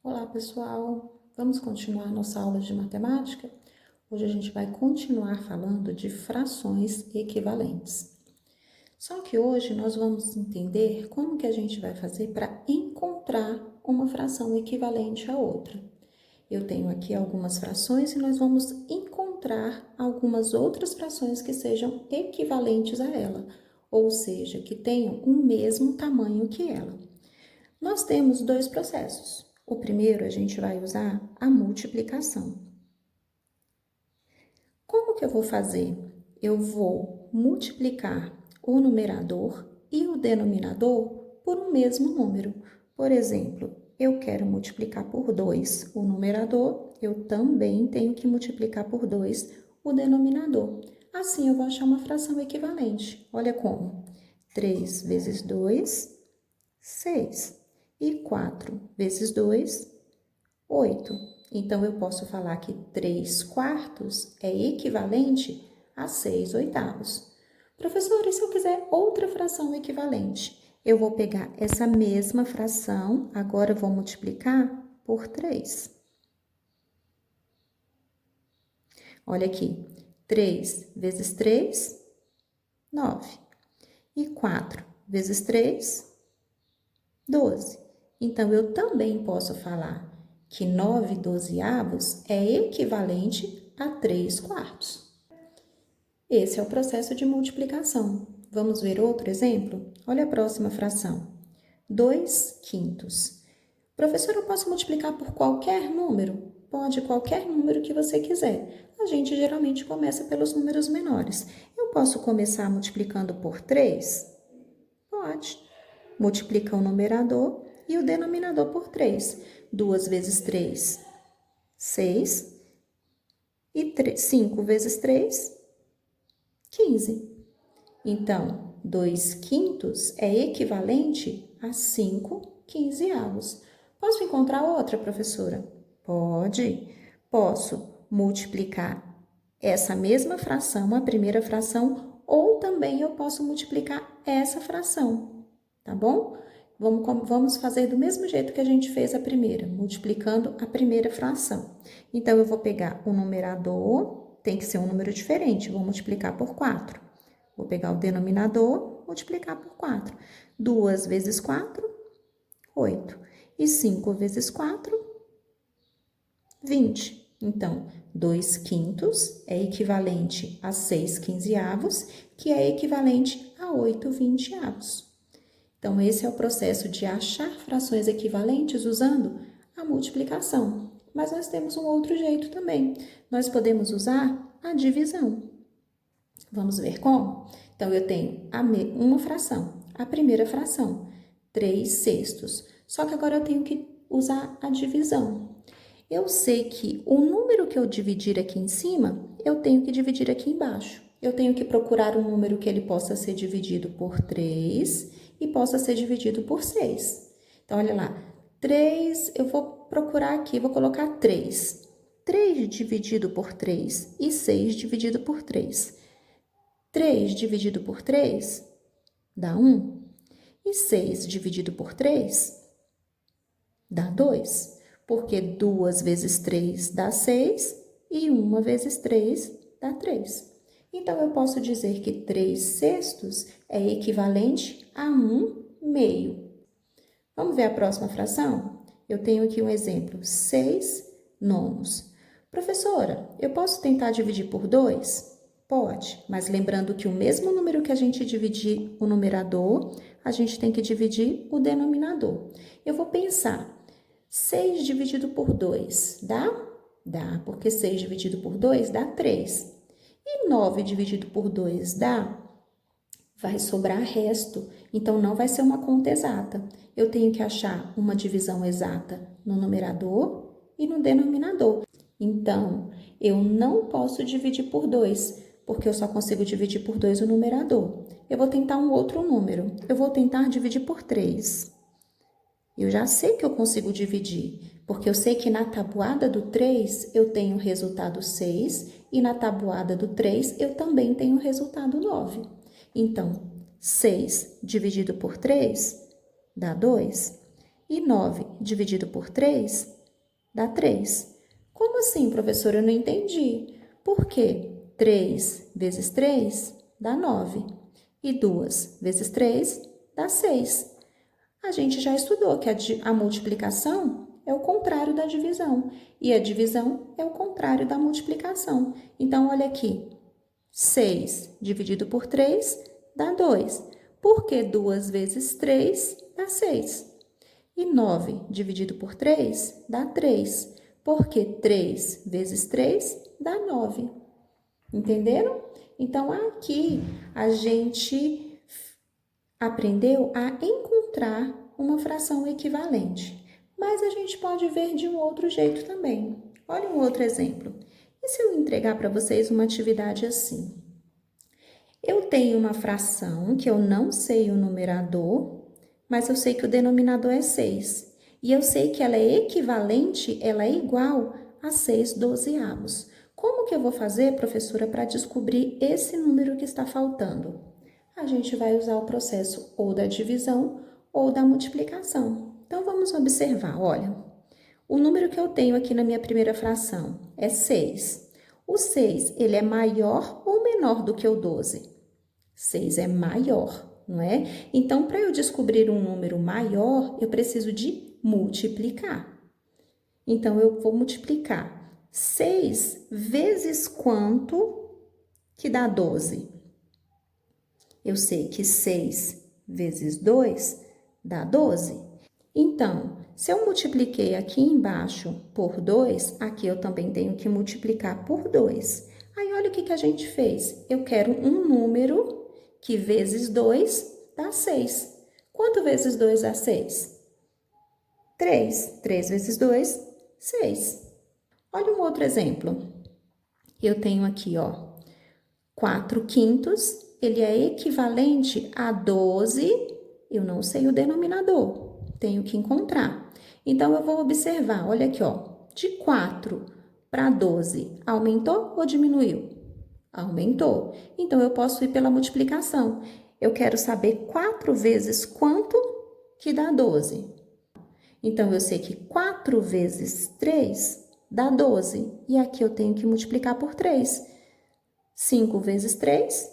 Olá, pessoal! Vamos continuar nossa aula de matemática? Hoje a gente vai continuar falando de frações equivalentes. Só que hoje nós vamos entender como que a gente vai fazer para encontrar uma fração equivalente à outra. Eu tenho aqui algumas frações e nós vamos encontrar algumas outras frações que sejam equivalentes a ela, ou seja, que tenham o mesmo tamanho que ela. Nós temos dois processos. O primeiro, a gente vai usar a multiplicação. Como que eu vou fazer? Eu vou multiplicar o numerador e o denominador por um mesmo número. Por exemplo, eu quero multiplicar por 2 o numerador, eu também tenho que multiplicar por 2 o denominador. Assim, eu vou achar uma fração equivalente. Olha como. 3 vezes 2, 6. E 4 vezes 2, 8. Então, eu posso falar que 3 quartos é equivalente a 6 oitavos. Professora, e se eu quiser outra fração equivalente? Eu vou pegar essa mesma fração, agora eu vou multiplicar por 3. Olha aqui, 3 vezes 3, 9. E 4 vezes 3, 12. Então, eu também posso falar que 9 dozeavos é equivalente a 3 quartos. Esse é o processo de multiplicação. Vamos ver outro exemplo? Olha a próxima fração. 2 quintos. Professora, eu posso multiplicar por qualquer número? Pode, qualquer número que você quiser. A gente geralmente começa pelos números menores. Eu posso começar multiplicando por 3? Pode. Multiplica o numerador e o denominador por 3. 2 vezes 3, 6. E 5 vezes 3, 15. Então, 2 quintos é equivalente a 5 quinzeavos. Posso encontrar outra, professora? Pode. Posso multiplicar essa mesma fração, a primeira fração, ou também eu posso multiplicar essa fração, tá bom? Vamos fazer do mesmo jeito que a gente fez a primeira, multiplicando a primeira fração. Então, eu vou pegar o numerador, tem que ser um número diferente, vou multiplicar por 4. Vou pegar o denominador, multiplicar por 4. 2 vezes 4, 8. E 5 vezes 4, 20. Então, 2 quintos é equivalente a 6 quinzeavos, que é equivalente a 8 vinteavos. Então, esse é o processo de achar frações equivalentes usando a multiplicação. Mas nós temos um outro jeito também. Nós podemos usar a divisão. Vamos ver como? Então, eu tenho uma fração, a primeira fração, 3 sextos. Só que agora eu tenho que usar a divisão. Eu sei que o número que eu dividir aqui em cima, eu tenho que dividir aqui embaixo. Eu tenho que procurar um número que ele possa ser dividido por 3 e possa ser dividido por 6. Então, olha lá, 3, eu vou procurar aqui, vou colocar 3. 3 dividido por 3 e 6 dividido por 3. 3 dividido por 3 dá 1. E 6 dividido por 3 dá 2. Porque 2 vezes 3 dá 6 e 1 vezes 3 dá 3. Então, eu posso dizer que 3 sextos é equivalente a 1 meio. Vamos ver a próxima fração? Eu tenho aqui um exemplo, 6 nonos. Professora, eu posso tentar dividir por 2? Pode, mas lembrando que o mesmo número que a gente dividir o numerador, a gente tem que dividir o denominador. Eu vou pensar, 6 dividido por 2, dá? Dá, porque 6 dividido por 2 dá 3. E 9 dividido por 2 dá? Vai sobrar resto, então não vai ser uma conta exata. Eu tenho que achar uma divisão exata no numerador e no denominador. Então, eu não posso dividir por 2, porque eu só consigo dividir por 2 o numerador. Eu vou tentar um outro número. Eu vou tentar dividir por 3. Eu já sei que eu consigo dividir, porque eu sei que na tabuada do 3 eu tenho o resultado 6 e na tabuada do 3 eu também tenho o resultado 9. Então, 6 dividido por 3 dá 2 e 9 dividido por 3 dá 3. Como assim, professora? Eu não entendi. Por quê? 3 vezes 3 dá 9. E 2 vezes 3 dá 6. A gente já estudou que a multiplicação é o contrário da divisão. E a divisão é o contrário da multiplicação. Então, olha aqui. 6 dividido por 3 dá 2. Porque 2 vezes 3 dá 6. E 9 dividido por 3 dá 3. Porque 3 vezes 3 dá 9. Entenderam? Então, aqui a gente aprendeu a encontrar uma fração equivalente. Mas a gente pode ver de um outro jeito também. Olha um outro exemplo. E se eu entregar para vocês uma atividade assim? Eu tenho uma fração que eu não sei o numerador, mas eu sei que o denominador é 6. E eu sei que ela é equivalente, ela é igual a 6/12. Como que eu vou fazer, professora, para descobrir esse número que está faltando? A gente vai usar o processo ou da divisão ou da multiplicação. Então, vamos observar, olha. O número que eu tenho aqui na minha primeira fração é 6. O 6, ele é maior ou menor do que o 12? 6 é maior, não é? Então, para eu descobrir um número maior, eu preciso de multiplicar. Então, eu vou multiplicar 6 vezes quanto que dá 12? Eu sei que 6 vezes 2 dá 12. Então, se eu multipliquei aqui embaixo por 2, aqui eu também tenho que multiplicar por 2. Aí, olha o que a gente fez. Eu quero um número que vezes 2 dá 6. Quanto vezes 2 dá 6? 3. 3 vezes 2, 6. Olha um outro exemplo. Eu tenho aqui, ó, 4/5, ele é equivalente a 12, eu não sei o denominador, tenho que encontrar. Então, eu vou observar, olha aqui, ó, de 4 para 12, aumentou ou diminuiu? Aumentou. Então, eu posso ir pela multiplicação. Eu quero saber 4 vezes quanto que dá 12. Então, eu sei que 4 vezes 3 dá 12. E aqui eu tenho que multiplicar por 3. 5 vezes 3,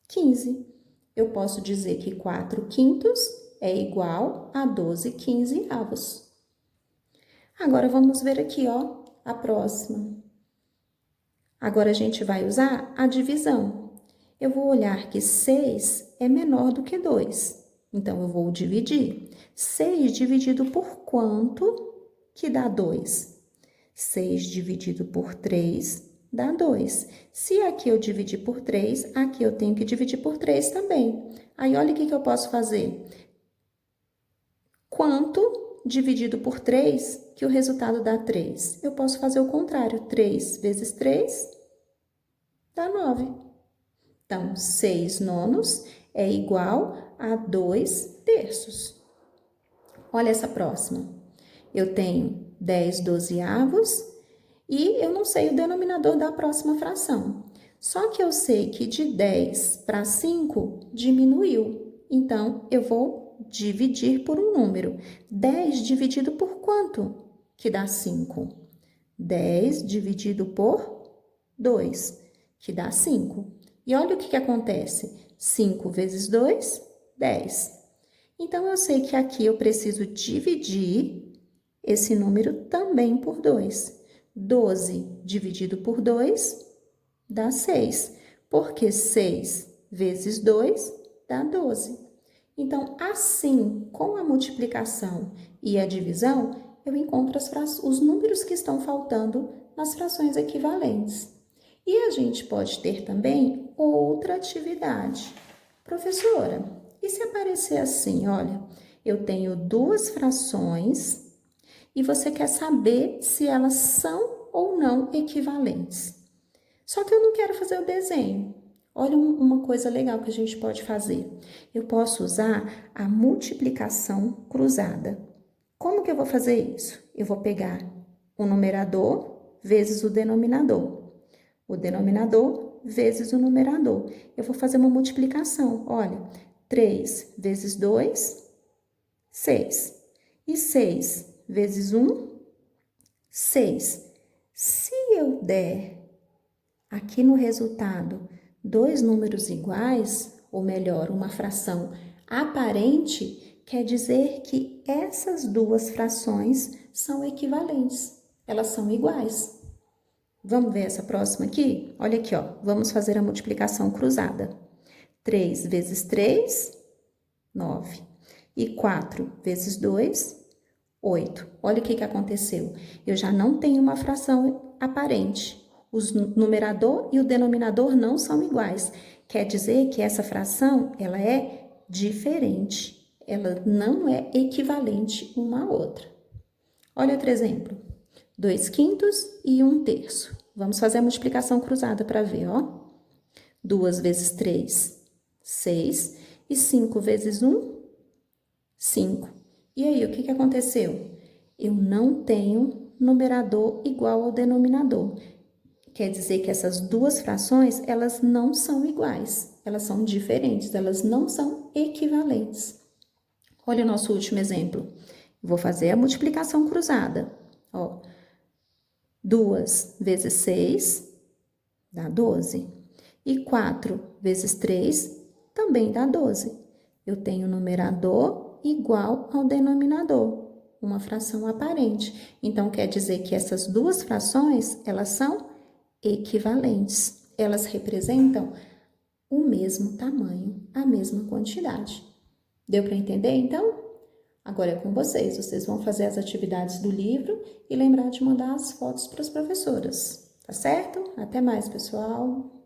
15. Eu posso dizer que 4/5 é igual a 12/15. Agora, vamos ver aqui, ó, a próxima. Agora, a gente vai usar a divisão. Eu vou olhar que 6 é menor do que 2. Então, eu vou dividir. 6 dividido por quanto que dá 2? 6 dividido por 3 dá 2. Se aqui eu dividir por 3, aqui eu tenho que dividir por 3 também. Aí, olha o que eu posso fazer. Quanto dividido por 3, que o resultado dá 3? Eu posso fazer o contrário. 3 vezes 3 dá 9. Então, 6/9 é igual a 2/3. Olha essa próxima. Eu tenho 10/12 e eu não sei o denominador da próxima fração. Só que eu sei que de 10 para 5 diminuiu. Então, eu vou dividir por um número. 10 dividido por quanto que dá 5? 10 dividido por 2, que dá 5. E olha o que acontece. 5 vezes 2, 10. Então, eu sei que aqui eu preciso dividir esse número também por 2. 12 dividido por 2 dá 6, porque 6 vezes 2 dá 12. Então, assim, com a multiplicação e a divisão, eu encontro os números que estão faltando nas frações equivalentes. E a gente pode ter também outra atividade. Professora, e se aparecer assim, olha, eu tenho duas frações e você quer saber se elas são ou não equivalentes. Só que eu não quero fazer o desenho. Olha uma coisa legal que a gente pode fazer. Eu posso usar a multiplicação cruzada. Como que eu vou fazer isso? Eu vou pegar o numerador vezes o denominador vezes o numerador. Eu vou fazer uma multiplicação. Olha, 3 vezes 2, 6. E 6 vezes 1, 6. Se eu der aqui no resultado dois números iguais, ou melhor, uma fração aparente, quer dizer que essas duas frações são equivalentes, elas são iguais. Vamos ver essa próxima aqui? Olha aqui, ó. Vamos fazer a multiplicação cruzada. 3 vezes 3, 9. E 4 vezes 2, 8. Olha o que aconteceu. Eu já não tenho uma fração aparente. O numerador e o denominador não são iguais. Quer dizer que essa fração, ela é diferente. Ela não é equivalente uma à outra. Olha outro exemplo. 2 quintos e 1 terço. Vamos fazer a multiplicação cruzada para ver, ó. 2 vezes 3, 6. E 5 vezes 1, 5. E aí, o que aconteceu? Eu não tenho numerador igual ao denominador. Quer dizer que essas duas frações, elas não são iguais. Elas são diferentes, elas não são equivalentes. Olha o nosso último exemplo. Vou fazer a multiplicação cruzada. Ó, 2 vezes 6 dá 12. E 4 vezes 3 também dá 12. Eu tenho numerador igual ao denominador, uma fração aparente. Então, quer dizer que essas duas frações, elas são equivalentes. Elas representam o mesmo tamanho, a mesma quantidade. Deu para entender, então? Agora é com vocês. Vocês vão fazer as atividades do livro e lembrar de mandar as fotos para as professoras. Tá certo? Até mais, pessoal!